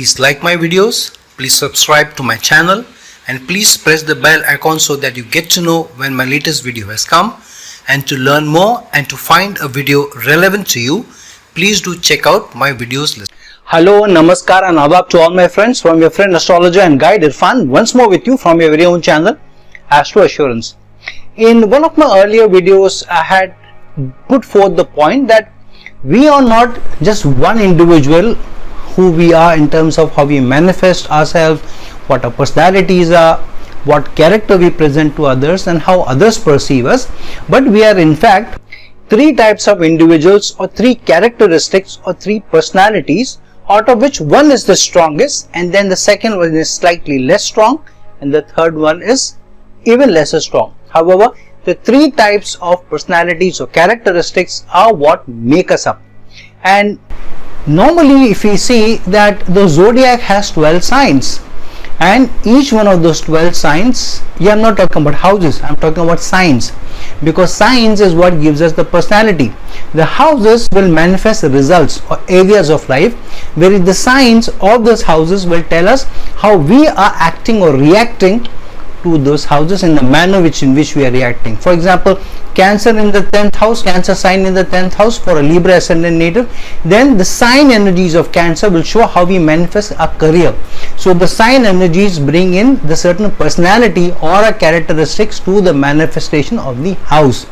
Please like my videos, please subscribe to my channel, and please press the bell icon so that you get to know when my latest video has come. And to learn more and to find a video relevant to you, please do check out my videos list. Hello, Namaskar and Adab to all my friends from your friend astrologer and guide Irfan, once more with you from your very own channel Astro Assurance. In one of my earlier videos, I had put forth the point that we are not just one individual who we are in terms of how we manifest ourselves, what our personalities are, what character we present to others and how others perceive us, but we are in fact three types of individuals or three characteristics or three personalities, out of which one is the strongest and then the second one is slightly less strong and the third one is even lesser strong. However, the three types of personalities or characteristics are what make us up. And normally if we see that the zodiac has 12 signs, and each one of those 12 signs, I'm not talking about houses, I'm talking about signs, because signs is what gives us the personality. The houses will manifest the results or areas of life, whereas the signs of those houses will tell us how we are acting or reacting to those houses in the manner in which we are reacting. For example, Cancer in the 10th house, Cancer sign in the 10th house for a Libra ascendant native, then the sign energies of Cancer will show how we manifest our career. So the sign energies bring in the certain personality or a characteristics to the manifestation of the house.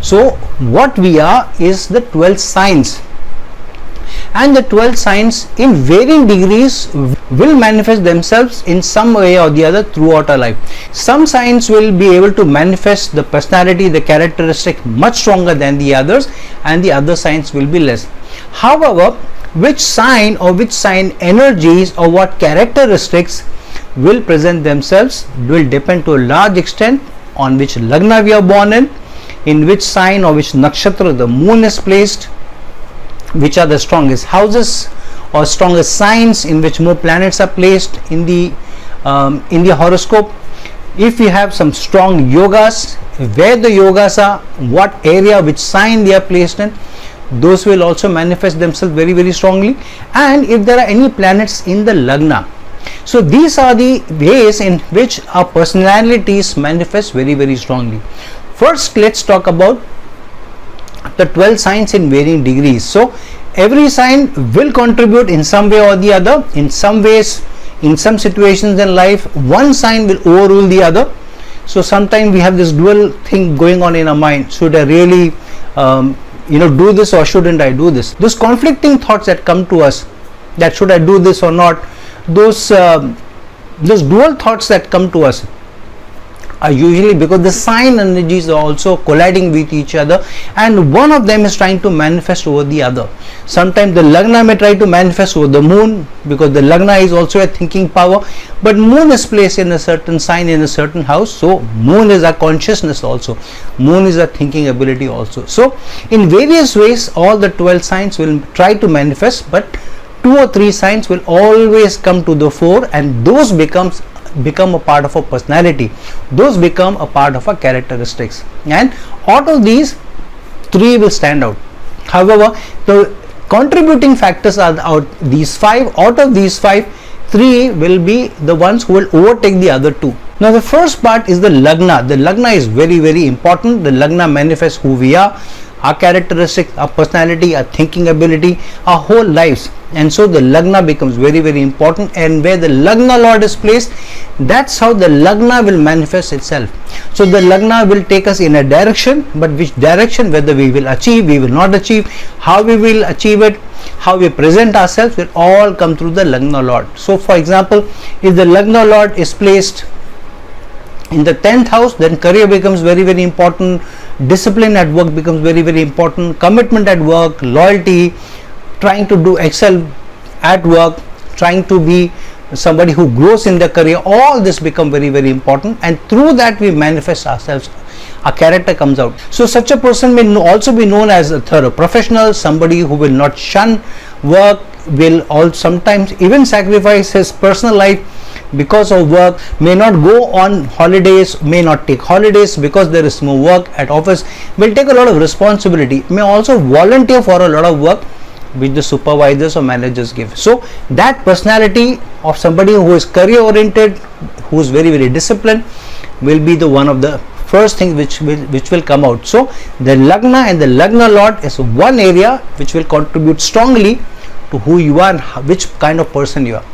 So what we are is the 12 signs, and the 12 signs in varying degrees will manifest themselves in some way or the other throughout our life. Some signs will be able to manifest the personality, the characteristic much stronger than the others, and the other signs will be less. However, which sign or which sign energies or what characteristics will present themselves will depend to a large extent on which lagna we are born in which sign or which nakshatra the moon is placed, which are the strongest houses or strongest signs in which more planets are placed in the horoscope. If you have some strong yogas, where the yogas are, what area, which sign they are placed in, those will also manifest themselves very, very strongly. And if there are any planets in the lagna, so these are the ways in which our personalities manifest very, very strongly. First, let's talk about the 12 signs in varying degrees. So every sign will contribute in some way or the other. In some ways, in some situations in life, one sign will overrule the other. So sometimes we have this dual thing going on in our mind. Should I really do this or shouldn't I do this? Those conflicting thoughts that come to us, that should I do this or not, those dual thoughts that come to us are usually because the sign energies are also colliding with each other and one of them is trying to manifest over the other. Sometimes the lagna may try to manifest over the moon, because the lagna is also a thinking power, but moon is placed in a certain sign in a certain house, so moon is our consciousness also, moon is our thinking ability also. So in various ways all the 12 signs will try to manifest, but 2 or 3 signs will always come to the fore, and those become a part of a personality, those become a part of our characteristics, and out of these 3 will stand out. However, the contributing factors are these 5. Out of these 5, 3 will be the ones who will overtake the other 2. Now the first part is the lagna. The lagna is very, very important. The lagna manifests who we are, our characteristics, our personality, our thinking ability, our whole lives. And so the lagna becomes very, very important, and where the lagna lord is placed, that's how the lagna will manifest itself. So the lagna will take us in a direction, but which direction, whether we will achieve, we will not achieve, how we will achieve it, how we present ourselves, will all come through the lagna lord. So for example, if the lagna lord is placed in the 10th house, then career becomes very, very important, discipline at work becomes very, very important, commitment at work, loyalty, trying to do excel at work, trying to be somebody who grows in their career, all this become very, very important, and through that we manifest ourselves, our character comes out. So such a person may also be known as a thorough professional, somebody who will not shun work, will sometimes even sacrifice his personal life because of work, may not go on holidays, may not take holidays because there is more work at office, will take a lot of responsibility, may also volunteer for a lot of work which the supervisors or managers give. So that personality of somebody who is career oriented, who is very, very disciplined, will be the one of the first things which will come out. So the Lagna and the Lagna Lord is one area which will contribute strongly to who you are and which kind of person you are.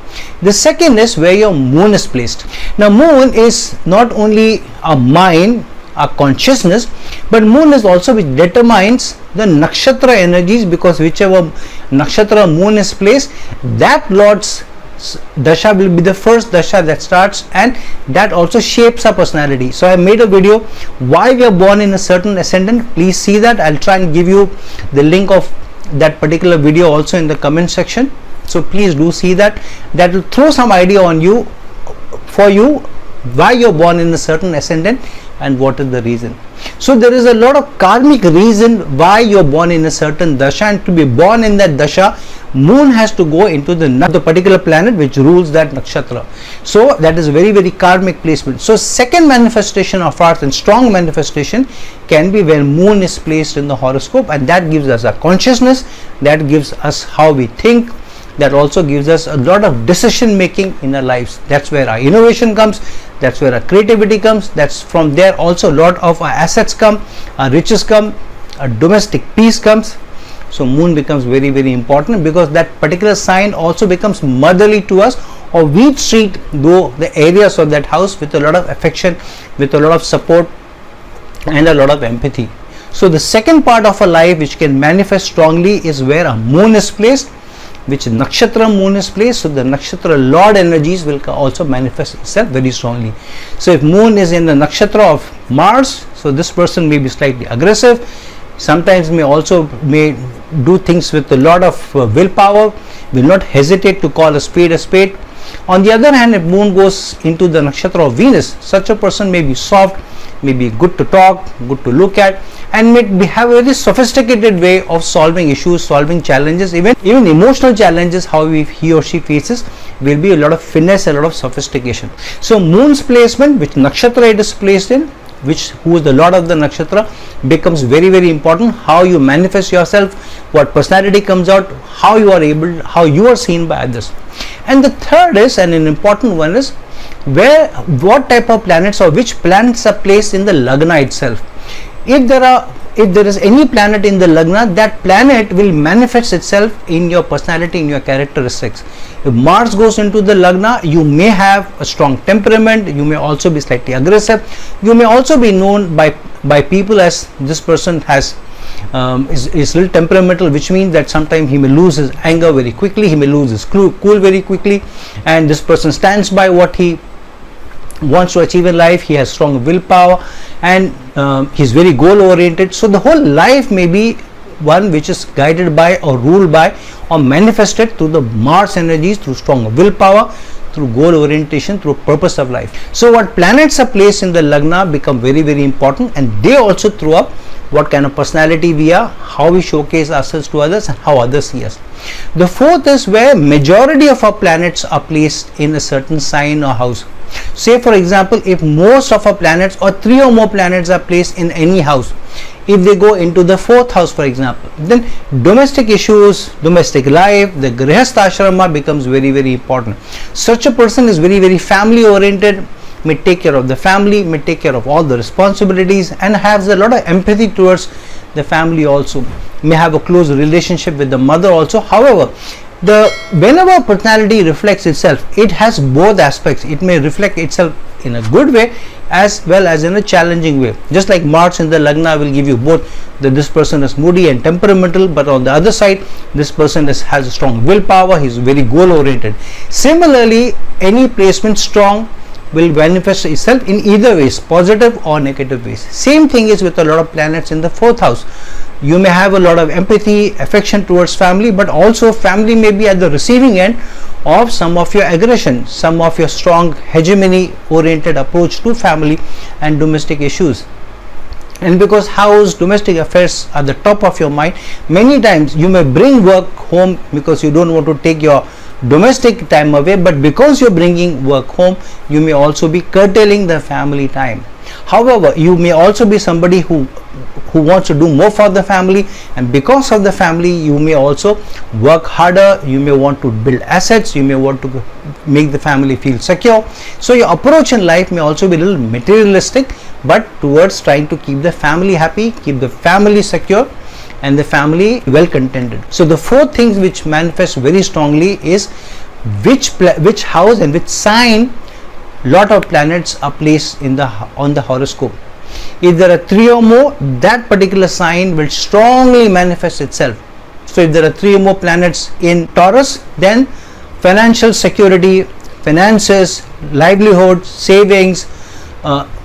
The second is where your moon is placed. Now moon is not only a mind, a consciousness, but moon is also which determines the nakshatra energies, because whichever nakshatra moon is placed, that lord's dasha will be the first dasha that starts, and that also shapes our personality. So I made a video why we are born in a certain ascendant. Please see that. I'll try and give you the link of that particular video also in the comment section. So please do see that. That will throw some idea on you, for you, why you're born in a certain ascendant and what is the reason. So there is a lot of karmic reason why you're born in a certain dasha, and to be born in that dasha, moon has to go into the particular planet which rules that nakshatra. So that is very, very karmic placement. So second manifestation of ours and strong manifestation can be where moon is placed in the horoscope, and that gives us a consciousness, that gives us how we think, that also gives us a lot of decision making in our lives. That's where our innovation comes, that's where our creativity comes, that's from there also a lot of our assets come, our riches come, our domestic peace comes. So moon becomes very, very important, because that particular sign also becomes motherly to us, or we treat though the areas of that house with a lot of affection, with a lot of support and a lot of empathy. So the second part of our life which can manifest strongly is where our moon is placed, which nakshatra moon is placed. So the nakshatra lord energies will also manifest itself very strongly. So if moon is in the nakshatra of Mars, so this person may be slightly aggressive, sometimes may do things with a lot of willpower, will not hesitate to call a spade a spade. On the other hand, if moon goes into the nakshatra of Venus, such a person may be soft, may be good to talk, good to look at, and may have a very sophisticated way of solving issues, solving challenges, even emotional challenges, how he or she faces, will be a lot of finesse, a lot of sophistication. So moon's placement, which nakshatra it is placed in, who is the lord of the nakshatra, becomes very, very important. How you manifest yourself, what personality comes out, how you are seen by others. And the third is, and an important one is, what type of planets or which planets are placed in the Lagna itself. If there is any planet in the Lagna, that planet will manifest itself in your personality, in your characteristics. If Mars goes into the Lagna, you may have a strong temperament, you may also be slightly aggressive, you may also be known by people as this person is a little temperamental, which means that sometimes he may lose his anger very quickly, he may lose his cool very quickly, and this person stands by what he wants to achieve in life. He has strong willpower, and he's very goal oriented. So the whole life may be one which is guided by or ruled by or manifested through the Mars energies, through strong willpower, through goal orientation, through purpose of life. So what planets are placed in the Lagna become very, very important, and they also throw up what kind of personality we are, how we showcase ourselves to others, and how others see us. The fourth is where majority of our planets are placed in a certain sign or house. Say for example, if most of our planets or 3 or more planets are placed in any house, if they go into the 4th house for example, then domestic issues, domestic life, the grihastha ashrama becomes very, very important. Such a person is very, very family oriented, may take care of the family, may take care of all the responsibilities, and has a lot of empathy towards the family also, may have a close relationship with the mother also. However, whenever personality reflects itself, it has both aspects. It may reflect itself in a good way as well as in a challenging way. Just like Mars in the Lagna will give you both that this person is moody and temperamental, but on the other side this person has a strong willpower, he is very goal oriented. Similarly, any placement strong will manifest itself in either ways, positive or negative ways. Same thing is with a lot of planets in the 4th house. You may have a lot of empathy, affection towards family, but also family may be at the receiving end of some of your aggression, some of your strong hegemony oriented approach to family and domestic issues. And because house, domestic affairs are the top of your mind, many times you may bring work home because you don't want to take your domestic time away, but because you're bringing work home, you may also be curtailing the family time. However, you may also be somebody who who wants to do more for the family, and because of the family you may also work harder, you may want to build assets, you may want to make the family feel secure. So your approach in life may also be a little materialistic, but towards trying to keep the family happy, keep the family secure, and the family well contented. So the four things which manifest very strongly is which house and which sign lot of planets are placed in on the horoscope. If there are 3 or more, that particular sign will strongly manifest itself. So if there are 3 or more planets in Taurus, then financial security, finances, livelihood, savings,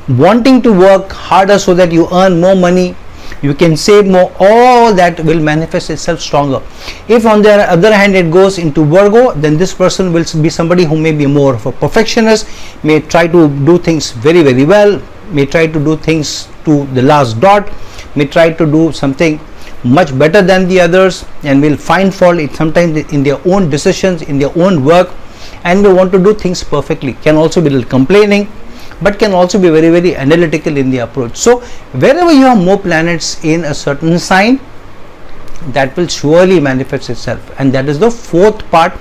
wanting to work harder so that you earn more money, you can save more, all that will manifest itself stronger. If on the other hand it goes into Virgo, then this person will be somebody who may be more of a perfectionist, may try to do things very, very well, may try to do things to the last dot, may try to do something much better than the others, and will find fault sometimes in their own decisions, in their own work, and may want to do things perfectly. Can also be a little complaining, but can also be very, very analytical in the approach. So wherever you have more planets in a certain sign, that will surely manifest itself, and that is the fourth part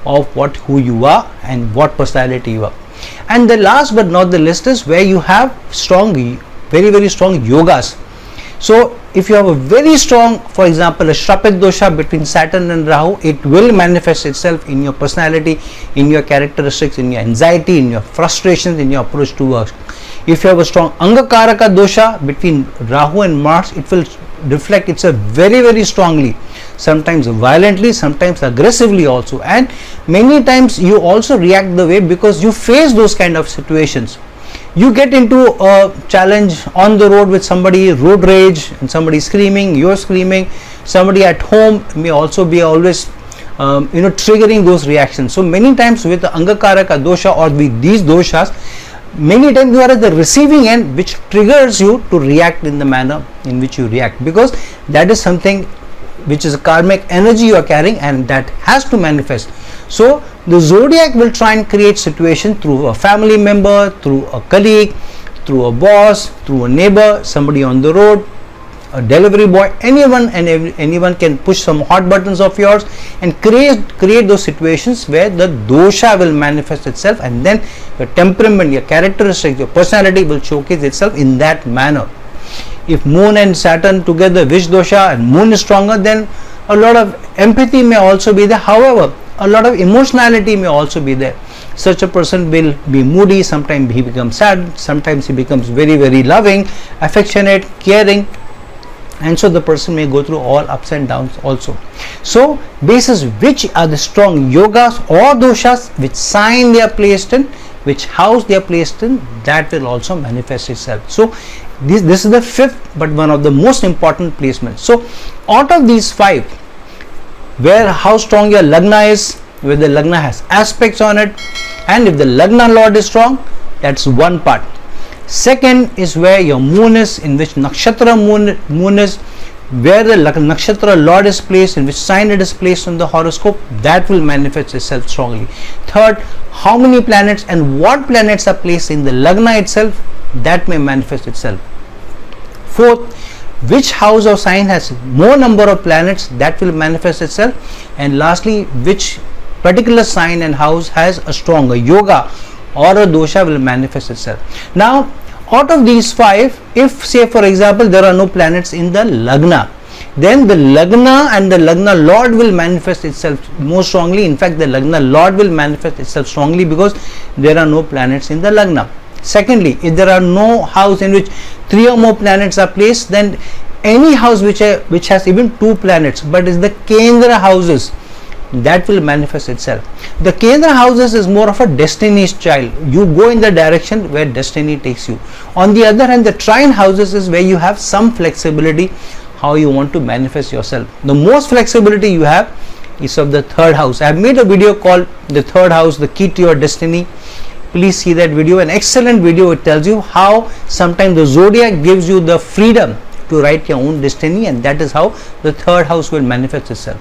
of who you are and what personality you are. And the last but not the least is where you have strong, very, very strong yogas. So if you have a very strong, for example, a Shrapit dosha between Saturn and Rahu, it will manifest itself in your personality, in your characteristics, in your anxiety, in your frustrations, in your approach to work. If you have a strong Angakaraka dosha between Rahu and Mars, it will reflect itself very, very strongly, sometimes violently, sometimes aggressively also, and many times you also react the way because you face those kind of situations. You get into a challenge on the road with somebody, road rage, and somebody screaming, you're screaming, somebody at home may also be always triggering those reactions. So many times with the Angakaraka dosha or with these doshas, many times you are at the receiving end, which triggers you to react in the manner in which you react, because that is something which is a karmic energy you are carrying, and that has to manifest. So the zodiac will try and create situation through a family member, through a colleague, through a boss, through a neighbor, somebody on the road, a delivery boy, anyone can push some hot buttons of yours and create those situations where the dosha will manifest itself, and then your temperament, your characteristics, your personality will showcase itself in that manner. If Moon and Saturn together, Vish dosha, and Moon is stronger, then a lot of empathy may also be there. However, a lot of emotionality may also be there. Such a person will be moody, sometimes he becomes sad, sometimes he becomes very, very loving, affectionate, caring, and so the person may go through all ups and downs also. So basis which are the strong yogas or doshas, which sign they are placed in, which house they are placed in, that will also manifest itself. So this is the fifth but one of the most important placements. So out of these 5, where how strong your lagna is, where the lagna has aspects on it, and if the lagna lord is strong, that's one part. Second is where your moon is, in which nakshatra moon is, where the nakshatra lord is placed, in which sign it is placed on the horoscope, that will manifest itself strongly. Third, how many planets and what planets are placed in the lagna itself, that may manifest itself. Fourth, which house or sign has more number of planets, that will manifest itself. And lastly, which particular sign and house has a stronger yoga or a dosha will manifest itself. Now out of these 5, if say for example there are no planets in the lagna, then the lagna and the lagna lord will manifest itself more strongly. In fact, the lagna lord will manifest itself strongly because there are no planets in the lagna. Secondly, if there are no house in which 3 or more planets are placed, then any house which has even 2 planets but is the Kendra houses, that will manifest itself. The Kendra houses is more of a destiny's child. You go in the direction where destiny takes you. On the other hand, the trine houses is where you have some flexibility how you want to manifest yourself. The most flexibility you have is of the 3rd house. I have made a video called the 3rd house, the key to your destiny. Please see that video, an excellent video. It tells you how sometimes the zodiac gives you the freedom to write your own destiny, and that is how the 3rd house will manifest itself.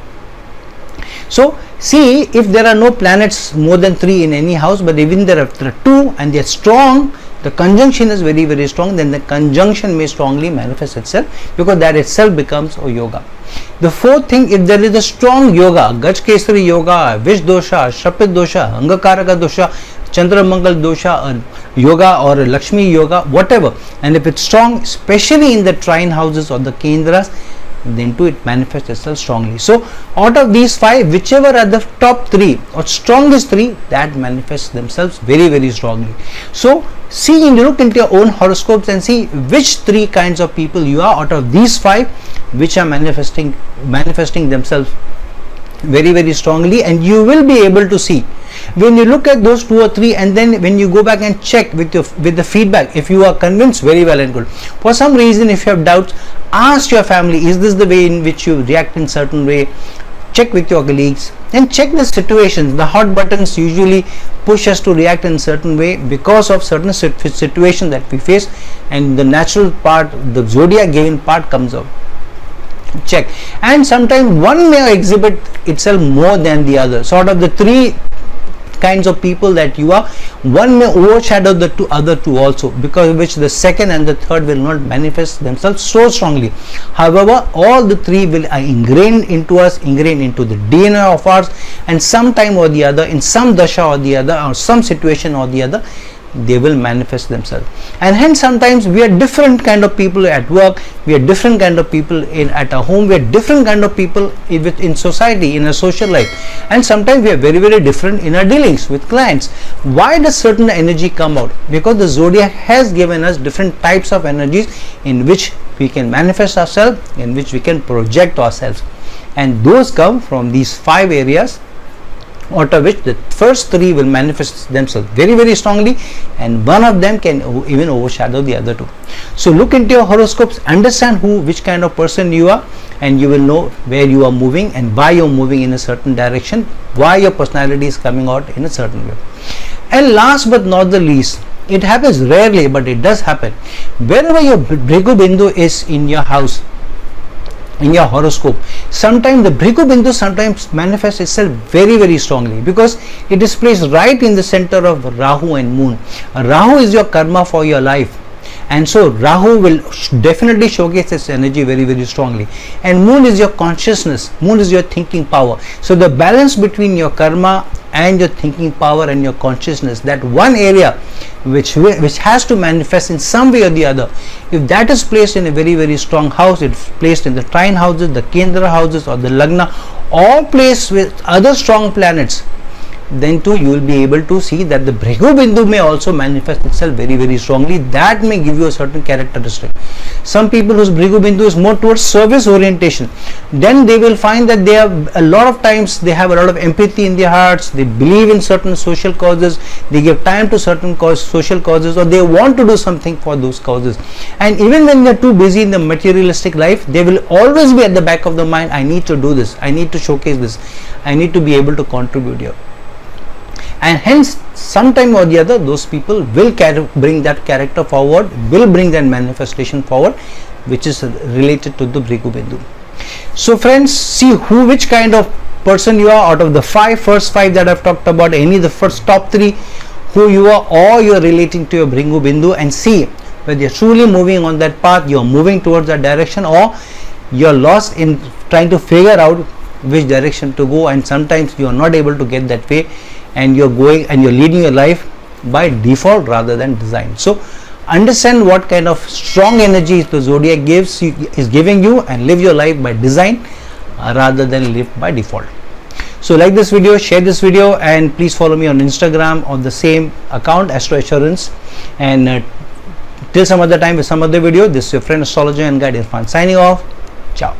So see, if there are no planets more than 3 in any house, but even there are 2 and they are strong, the conjunction is very, very strong, then the conjunction may strongly manifest itself, because that itself becomes a yoga. The fourth thing, if there is a strong yoga, Gaj Kesari yoga, Vish dosha, Shapit dosha, Angakaraka dosha, Chandra Mangal dosha, yoga or Lakshmi yoga, whatever, and if it's strong, especially in the trine houses or the kendras, then too it manifests itself strongly. So out of these 5, whichever are the top 3 or strongest 3, that manifests themselves very, very strongly. So see, you look into your own horoscopes and see which 3 kinds of people you are out of these 5, which are manifesting themselves very, very strongly, and you will be able to see when you look at those 2 or 3, and then when you go back and check with the feedback, if you are convinced, very well and good. For some reason, if you have doubts, ask your family, is this the way in which you react in certain way? Check with your colleagues and check the situations. The hot buttons usually push us to react in certain way because of certain situations that we face, and the natural part, the zodiac given part, comes out. Check. And sometimes one may exhibit itself more than the other. So out of the 3 kinds of people that you are, one may overshadow the other 2 also, because of which the second and the third will not manifest themselves so strongly. However, all the 3 will are ingrained into us, ingrained into the DNA of ours, and sometime or the other, in some dasha or the other, or some situation or the other, they will manifest themselves. And hence sometimes we are different kind of people at work, we are different kind of people at our home, we are different kind of people in society, in a social life, and sometimes we are very, very different in our dealings with clients. Why does certain energy come out? Because the zodiac has given us different types of energies in which we can manifest ourselves, in which we can project ourselves, and those come from these 5 areas, out of which the first 3 will manifest themselves very, very strongly, and one of them can even overshadow the other 2. So look into your horoscopes, understand which kind of person you are, and you will know where you are moving and why you are moving in a certain direction, why your personality is coming out in a certain way. And last but not the least, it happens rarely, but it does happen. Wherever your Bhrigu Bindu is in your house, in your horoscope, sometimes the Bhrigu Bindu sometimes manifests itself very, very strongly, because it is placed right in the center of Rahu and Moon. Rahu is your karma for your life, and so Rahu will definitely showcase its energy very, very strongly, and Moon is your consciousness, Moon is your thinking power. So the balance between your karma and your thinking power and your consciousness, that one area which has to manifest in some way or the other, if that is placed in a very, very strong house, it's placed in the trine houses, the kendra houses, or the lagna, or placed with other strong planets, then too you will be able to see that the Bhrigu Bindu may also manifest itself very, very strongly. That may give you a certain characteristic. Some people whose Bhrigu Bindu is more towards service orientation, then they will find that they have a lot of times, they have a lot of empathy in their hearts, they believe in certain social causes, they give time to certain social causes, or they want to do something for those causes. And even when they are too busy in the materialistic life, they will always be at the back of the mind, I need to do this, I need to showcase this, I need to be able to contribute here. And hence sometime or the other, those people will bring that character forward, will bring that manifestation forward, which is related to the Bhrigu Bindu. So friends, see which kind of person you are out of the first five that I've talked about, any the first top 3, who you are, or you are relating to your Bhrigu Bindu, and see whether you're truly moving on that path, you're moving towards that direction, or you're lost in trying to figure out which direction to go, and sometimes you are not able to get that way, and you're going and you're leading your life by default rather than design. So understand what kind of strong energy the zodiac is giving you, and live your life by design rather than live by default. So like this video, share this video, and please follow me on Instagram on the same account, Astro Assurance. And till some other time with some other video, this is your friend astrologer and guide Irfan signing off. Ciao.